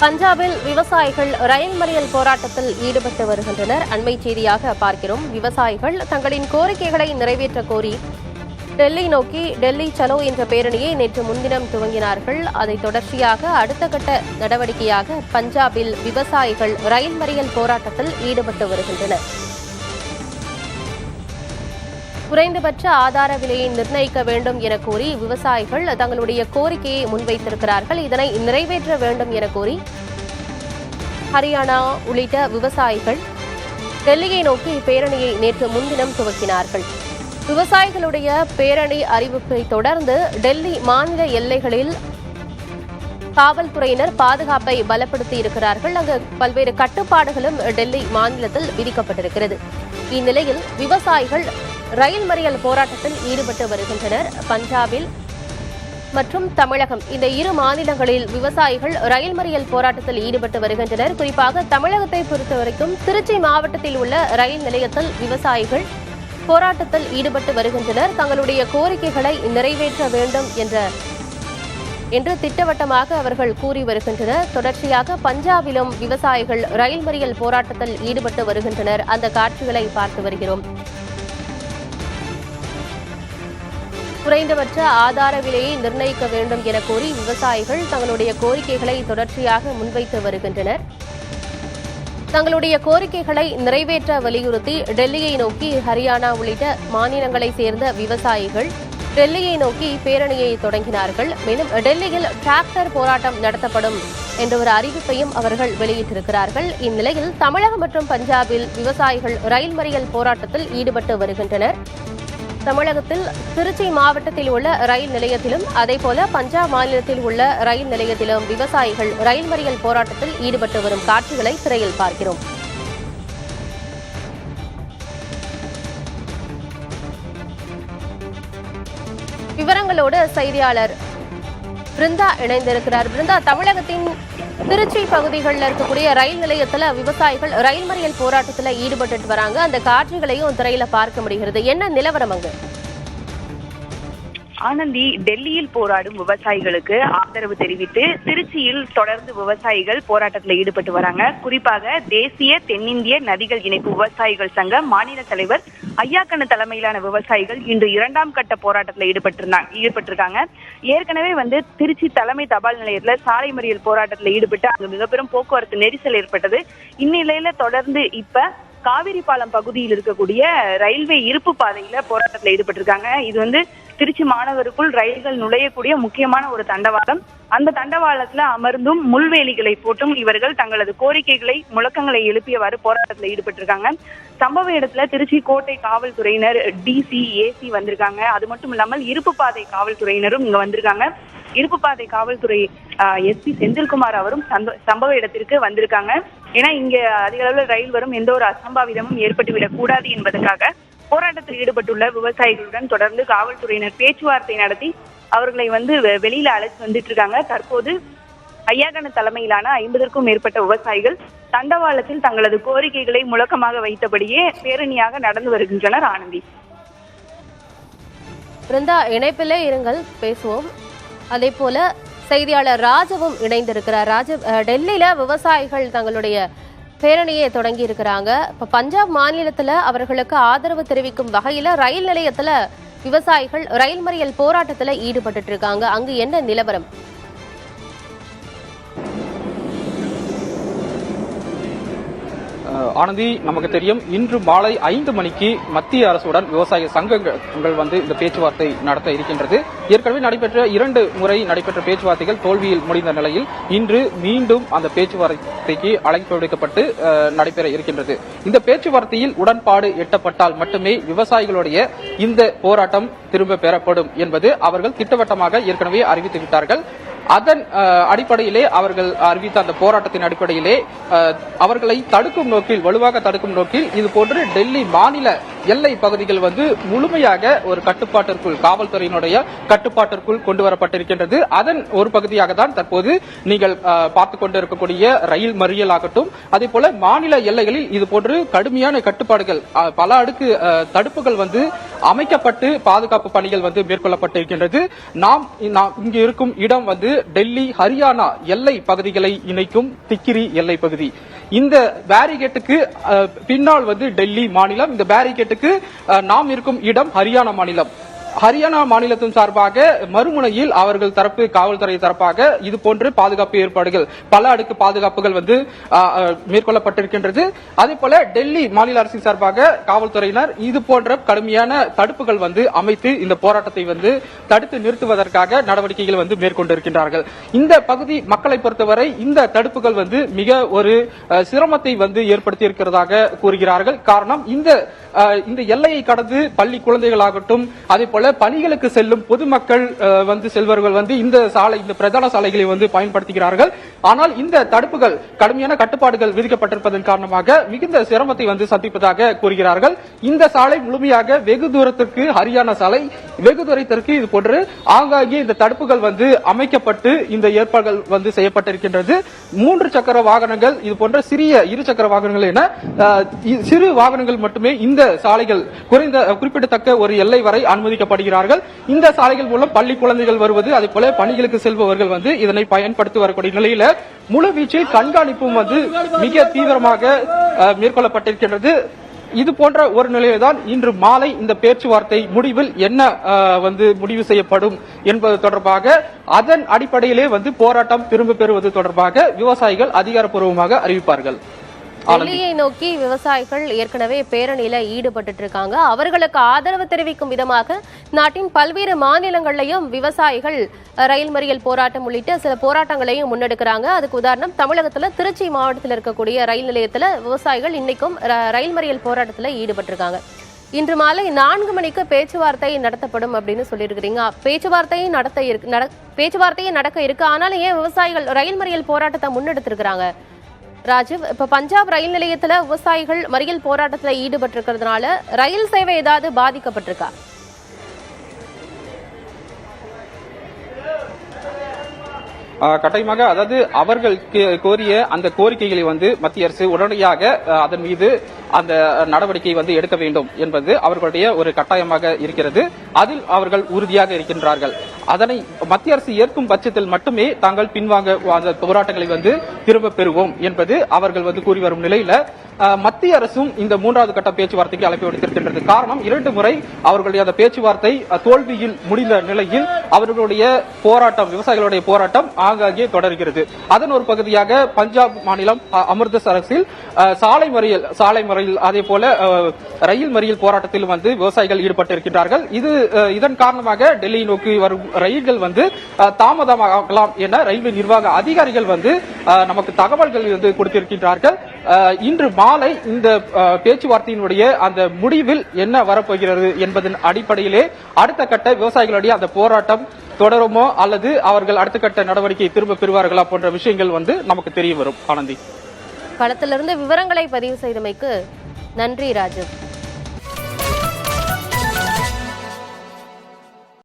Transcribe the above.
பஞ்சாபில் விவசாயிகள் ரயில் மறியல் போராட்டத்தில் ஈடுபட்டு வருகின்றனர். அண்மை செய்தியாக பார்க்கிறோம். விவசாயிகள் தங்களின் கோரிக்கைகளை நிறைவேற்ற கோரி டெல்லி நோக்கி டெல்லி சலோ என்ற பேரணியை நேற்று முன்தினம் துவங்கினார்கள். அதைத் தொடர்ச்சியாக அடுத்த கட்ட நடவடிக்கையாக பஞ்சாபில் விவசாயிகள் ரயில் மறியல் போராட்டத்தில் ஈடுபட்டு வருகின்றனர். குறைந்தபட்ச ஆதார விலையை நிர்ணயிக்க வேண்டும் என கோரி விவசாயிகள் தங்களுடைய கோரிக்கையை முன்வைத்திருக்கிறார்கள். இதனை நிறைவேற்ற வேண்டும் என கோரி ஹரியானா உள்ளிட்ட விவசாயிகள் டெல்லியை நோக்கி பேரணியை நேற்று முன்தினம் துவக்கினார்கள். விவசாயிகளுடைய பேரணி அறிவிப்பை தொடர்ந்து டெல்லி மாநில எல்லைகளில் காவல்துறையினர் பாதுகாப்பை பலப்படுத்தி இருக்கிறார்கள். அங்கு பல்வேறு கட்டுப்பாடுகளும் டெல்லி மாநிலத்தில் விதிக்கப்பட்டிருக்கிறது. இந்நிலையில் விவசாயிகள் ரயில் மறியல் போராட்டத்தில் ஈடுபட்டு வருகின்றனர். பஞ்சாபில் மற்றும் தமிழகம் இந்த இரு மாநிலங்களில் விவசாயிகள் ரயில் மறியல் போராட்டத்தில் ஈடுபட்டு வருகின்றனர். குறிப்பாக தமிழகத்தை பொறுத்தவரைக்கும் திருச்சி மாவட்டத்தில் உள்ள ரயில் நிலையத்தில் விவசாயிகள் போராட்டத்தில் ஈடுபட்டு வருகின்றனர். தங்களுடைய கோரிக்கைகளை நிறைவேற்ற வேண்டும் என்று திட்டவட்டமாக அவர்கள் கூறி வருகின்றனர். தொடர்ச்சியாக பஞ்சாபிலும் விவசாயிகள் ரயில் மறியல் போராட்டத்தில் ஈடுபட்டு வருகின்றனர். அந்த காட்சிகளை பார்த்து வருகிறோம். குறைந்தபட்ச ஆதார விலையை நிர்ணயிக்க வேண்டும் என கோரி விவசாயிகள் தங்களுடைய கோரிக்கைகளை தொடர்ச்சியாக முன்வைத்து வருகின்றனர். தங்களுடைய கோரிக்கைகளை நிறைவேற்ற வலியுறுத்தி டெல்லியை நோக்கி ஹரியானா உள்ளிட்ட மாநிலங்களைச் சேர்ந்த விவசாயிகள் டெல்லியை நோக்கி பேரணியை தொடங்கினார்கள். மேலும் டெல்லியில் டிராக்டர் போராட்டம் நடத்தப்படும் என்ற ஒரு அறிவிப்பையும் அவர்கள் வெளியிட்டிருக்கிறார்கள். இந்நிலையில் தமிழகம் மற்றும் பஞ்சாபில் விவசாயிகள் ரயில் மறியல் போராட்டத்தில் ஈடுபட்டு வருகின்றனர். தமிழகத்தில் திருச்சி மாவட்டத்தில் உள்ள ரயில் நிலையத்திலும் அதேபோல பஞ்சாப் மாநிலத்தில் உள்ள ரயில் நிலையத்திலும் விவசாயிகள் ரயில் மறியல் போராட்டத்தில் ஈடுபட்டு வரும் காட்சிகளை திரையில் பார்க்கிறோம். விவரங்களோடு செய்தியாளர் பிருந்தா இணைந்திருக்கிறார். பிருந்தா, தமிழகத்தின் திருச்சி பகுதிகளில் இருக்கக்கூடிய ரயில் நிலையத்தில் விவசாயிகள் ரயில் மறியல் போராட்டத்தில் ஈடுபட்டு வராங்க. அந்த காட்சிகளையும் திரையில பார்க்க முடிகிறது. என்ன நிலவரம் அங்கு? ஆனந்தி, டெல்லியில் போராடும் விவசாயிகளுக்கு ஆதரவு தெரிவித்து திருச்சியில் தொடர்ந்து விவசாயிகள் போராட்டத்தில் ஈடுபட்டு வராங்க. குறிப்பாக தேசிய தென்னிந்திய நதிகள் இணைப்பு விவசாயிகள் சங்க மாநில தலைவர் ஐயாக்கண்ணு தலைமையிலான விவசாயிகள் இன்று 2ஆம் கட்ட போராட்டத்தில் ஈடுபட்டிருக்காங்க. ஏற்கனவே திருச்சி தலைமை தபால் நிலையத்தில் சாலை மறியல் போராட்டத்தில் ஈடுபட்டு அங்கு மிகப்பெரும் போக்குவரத்து நெரிசல் ஏற்பட்டது. இந்நிலையில தொடர்ந்து இப்ப காவிரி பாலம் பகுதியில் இருக்கக்கூடிய ரயில்வே இருப்பு பாதையில போராட்டத்தில் ஈடுபட்டிருக்காங்க. இது திருச்சி மாநகருக்குள் ரயில்கள் நுழையக்கூடிய முக்கியமான ஒரு தண்டவாளம். அந்த தண்டவாளத்துல அமர்ந்தும் முள்வேலிகளை போட்டும் இவர்கள் தங்களது கோரிக்கைகளை முழக்கங்களை எழுப்பியவாறு போராட்டத்தில் ஈடுபட்டிருக்காங்க. சம்பவ இடத்துல திருச்சி கோட்டை காவல்துறையினர் டிசி ஏசி வந்திருக்காங்க. அது மட்டும் இல்லாமல் இருப்பு பாதை காவல்துறையினரும் இங்க வந்திருக்காங்க. இருப்பு பாதை காவல்துறை எஸ்பி செந்தில்குமார் அவரும் சம்பவ இடத்திற்கு வந்திருக்காங்க. ஏன்னா இங்க அதிக அளவில் ரயில் வரும் எந்த ஒரு அசம்பாவிதமும் ஏற்பட்டுவிடக் கூடாது என்பதற்காக போராட்டத்தில் ஈடுபட்டுள்ள விவசாயிகளுடன் தொடர்ந்து காவல்துறையினர் பேச்சுவார்த்தை நடத்தி அவர்களை வெளியில அழைச்சு வந்துட்டு இருக்காங்க. தற்போது ஐயாக்கண்ணு தலைமையிலான 50க்கும் மேற்பட்ட விவசாயிகள் தண்டவாளத்தில் தங்களது கோரிக்கைகளை முழக்கமாக வைத்தபடியே பேரணியாக நடந்து வருகின்றனர். ஆனந்தி, பிருந்தா, இணைப்பிலே இருங்கள், பேசுவோம். அதே போல செய்தியாளர் ராஜவும் இணைந்திருக்கிறார். ராஜவ், டெல்லியில விவசாயிகள் தங்களுடைய பேரணியை தொடங்கி இருக்கிறாங்க. இப்ப பஞ்சாப் மாநிலத்துல அவர்களுக்கு ஆதரவு தெரிவிக்கும் வகையில ரயில் நிலையத்துல விவசாயிகள் ரயில் மறியல் போராட்டத்துல ஈடுபட்டு இருக்காங்க. அங்கு என்ன நிலவரம்? ஆனந்தி, நமக்கு தெரியும், இன்று மாலை 5 மணிக்கு மத்திய அரசுடன் விவசாய சங்கங்கள் இந்த பேச்சுவார்த்தை நடத்த இருக்கின்றது. ஏற்கனவே நடைபெற்ற 2 முறை நடைபெற்ற பேச்சுவார்த்தைகள் தோல்வியில் முடிந்த நிலையில் இன்று மீண்டும் அந்த பேச்சுவார்த்தைக்கு அழைப்பு விடுக்கப்பட்டு நடைபெற இருக்கின்றது. இந்த பேச்சுவார்த்தையில் உடன்பாடு எட்டப்பட்டால் மட்டுமே விவசாயிகளுடைய இந்த போராட்டம் திரும்ப பெறப்படும் என்பது அவர்கள் திட்டவட்டமாக ஏற்கனவே அறிவித்துவிட்டார்கள். அதன் அடிப்படையிலே அவர்கள் அறிவித்த அந்த போராட்டத்தின் அடிப்படையிலே அவர்களை தடுக்கும் நோக்கில், வலுவாக தடுக்கும் நோக்கில் இதுபோன்று டெல்லி மாநில எல்லை பகுதிகள் முழுமையாக ஒரு கட்டுப்பாட்டிற்குள், காவல்துறையினுடைய கட்டுப்பாட்டிற்குள் கொண்டு வரப்பட்டிருக்கின்றது. அதன் ஒரு பகுதியாக தான் தற்போது நீங்கள் பார்த்துக் கொண்டிருக்கக்கூடிய ரயில் மறியல் ஆகட்டும், அதே போல மாநில எல்லைகளில் இதுபோன்று கடுமையான கட்டுப்பாடுகள், பல அடுக்கு தடுப்புகள் அமைக்கப்பட்டு பாதுகாப்பு பணிகள் மேற்கொள்ளப்பட்டிருக்கின்றது. நாம் இங்கு இருக்கும் இடம் டெல்லி ஹரியானா எல்லை பகுதிகளை இணைக்கும் திக்கிரி எல்லை பகுதி. இந்த பேரிகேட்டுக்கு பின்னால் வந்து டெல்லி மாநிலம், இந்த பேரிகேட்டுக்கு நாம் இருக்கும் இடம் ஹரியானா மாநிலம். ஹரியானா மாநிலத்தின் சார்பாக மறுமுனையில் அவர்கள் தரப்பு காவல்துறை தரப்பாக இது போன்று பாதுகாப்பு ஏற்பாடுகள், பல அடுக்கு பாதுகாப்புகள் வந்து மேற்கொள்ளப்பட்டிருக்கின்றது. அதே போல டெல்லி மாநில அரசின் சார்பாக காவல்துறையினர் இது போன்ற கடுமையான தடுப்புகள் வந்து அமைத்து இந்த போராட்டத்தை வந்து தடுத்து நிறுத்துவதற்காக நடவடிக்கைகள் வந்து மேற்கொண்டிருக்கின்றார்கள். இந்த பகுதி மக்களை பொறுத்தவரை இந்த தடுப்புகள் வந்து மிக ஒரு சிரமத்தை வந்து ஏற்படுத்தி இருக்கிறதாக கூறுகிறார்கள். காரணம், இந்த எல்லையை கடந்து பள்ளி குழந்தைகளாகட்டும், அதே போல பணிகளுக்கு செல்லும் பொதுமக்கள் வந்து செல்வர்கள் வந்து இந்த பிரதான சாலைகளை வந்து பயன்படுத்துகிறார்கள். ஆனால் இந்த தடுப்புகள், கடுமையான கட்டுப்பாடுகள் விதிக்கப்பட்டிருப்பதன் காரணமாக மிகுந்த சிரமத்தை வந்து சந்திப்பதாக கூறுகிறார்கள். இந்த சாலை முழுமையாக வெகு தூரத்திற்கு, ஹரியானா சாலை வெகு தூரத்திற்கு இது போன்று ஆங்காங்கே இந்த தடுப்புகள் வந்து அமைக்கப்பட்டு இந்த ஏற்பாடுகள் வந்து செய்யப்பட்டிருக்கின்றது. 3 சக்கர வாகனங்கள், இது போன்ற சிறிய 2 சக்கர வாகனங்கள் என சிறு வாகனங்கள் மட்டுமே இந்த சாலைகள் குறிப்பிடத்தக்க ஒரு எல்லை வரை அனுமதிக்கப்படுகிறார்கள். இந்த சாலைகள் மூலம் பள்ளி குழந்தைகள் வருவது, அதே போல பணிகளுக்கு செல்பவர்கள் வந்து இதனை பயன்படுத்தி வரக்கூடிய நிலையில முழு வீச்சில் கண்காணிப்பும் வந்து மிக தீவிரமாக மேற்கொள்ளப்பட்டிருக்கின்றது. இது போன்ற ஒரு நிலையில்தான் இன்று மாலை இந்த பேச்சுவார்த்தை முடிவில் என்ன வந்து முடிவு செய்யப்படும் என்பது தொடர்பாக, அதன் அடிப்படையிலே வந்து போராட்டம் திரும்ப பெறுவது தொடர்பாக விவசாயிகள் அதிகாரப்பூர்வமாக அறிவிப்பார்கள். டெல்லியை நோக்கி விவசாயிகள் ஏற்கனவே பேரணியில ஈடுபட்டு இருக்காங்க. அவர்களுக்கு ஆதரவு தெரிவிக்கும் விதமாக நாட்டின் பல்வேறு மாநிலங்களிலையும் விவசாயிகள் ரயில் மறியல் போராட்டம் உள்ளிட்ட சில போராட்டங்களையும் முன்னெடுக்கிறாங்க. அதுக்கு உதாரணம், தமிழகத்துல திருச்சி மாவட்டத்தில் இருக்கக்கூடிய ரயில் நிலையத்துல விவசாயிகள் இன்னைக்கும் ரயில் மறியல் போராட்டத்துல ஈடுபட்டிருக்காங்க. இன்று மாலை 4 மணிக்கு பேச்சுவார்த்தை நடத்தப்படும் அப்படின்னு சொல்லியிருக்கிறீங்க. பேச்சுவார்த்தையும் நடக்க இருக்கு. ஆனாலும் ஏன் விவசாயிகள் ரயில் மறியல் போராட்டத்தை முன்னெடுத்திருக்கிறாங்க? ராஜீவ், இப்ப பஞ்சாப் ரயில் நிலையத்துல விவசாயிகள் மறியல் போராட்டத்துல ஈடுபட்டு இருக்கிறதுனால ரயில் சேவை ஏதாவது பாதிக்கப்பட்டிருக்கா? கட்டாயமாக, அதாவது அவர்கள் கோரிய அந்த கோரிக்கைகளை வந்து மத்திய அரசு உடனடியாக அதன் மீது அந்த நடவடிக்கை வந்து எடுக்க வேண்டும் என்பது அவர்களுடைய ஒரு கட்டாயமாக இருக்கிறது. அதில் அவர்கள் உறுதியாக இருக்கின்றார்கள். அதனை மத்திய அரசு ஏற்கும் பட்சத்தில் மட்டுமே தாங்கள் பின்வாங்க அந்த போராட்டங்களை வந்து திரும்ப பெறுவோம் என்பது அவர்கள் வந்து கூறி வரும் நிலையில மத்திய அரசும் இந்த 3வது கட்ட பேச்சுவார்த்தைக்கு அழைப்பு விடுத்திருக்கின்றது. காரணம், 2 முறை அவர்களுடைய அந்த பேச்சுவார்த்தை தோல்வியில் முடிந்த நிலையில் அவர்களுடைய போராட்டம், விவசாயிகளுடைய போராட்டம் ஆங்காங்கே தொடர்கிறது. அதன் ஒரு பகுதியாக பஞ்சாப் மாநிலம் அமிர்தசரஸில் சாலை மறியல் அதே போல ரயில் மறியல் போராட்டத்தில் வந்து விவசாயிகள் ஈடுபட்டிருக்கின்றார்கள். இதன் காரணமாக டெல்லியை நோக்கி வரும் ரயில்கள் வந்து தாமதமாகலாம் என ரயில்வே நிர்வாக அதிகாரிகள் வந்து நமக்கு தகவல்கள் வந்து கொடுத்திருக்கின்றார்கள். இன்று மாலை இந்த பேச்சுவார்த்தையினுடைய அந்த முடிவில் என்ன வரப்போகிறது என்பதன் அடிப்படையிலே அடுத்த கட்ட விவசாயிகளுடைய அந்த போராட்டம் தொடருமோ அல்லது அவர்கள் அடுத்த கட்ட நடவடிக்கை திரும்ப பெறுவார்களா போன்ற விஷயங்கள் வந்து நமக்கு தெரிய வரும். ஆனந்தி, களத்திலிருந்து விவரங்களை பதிவு செய்தமைக்கு நன்றி ராஜு.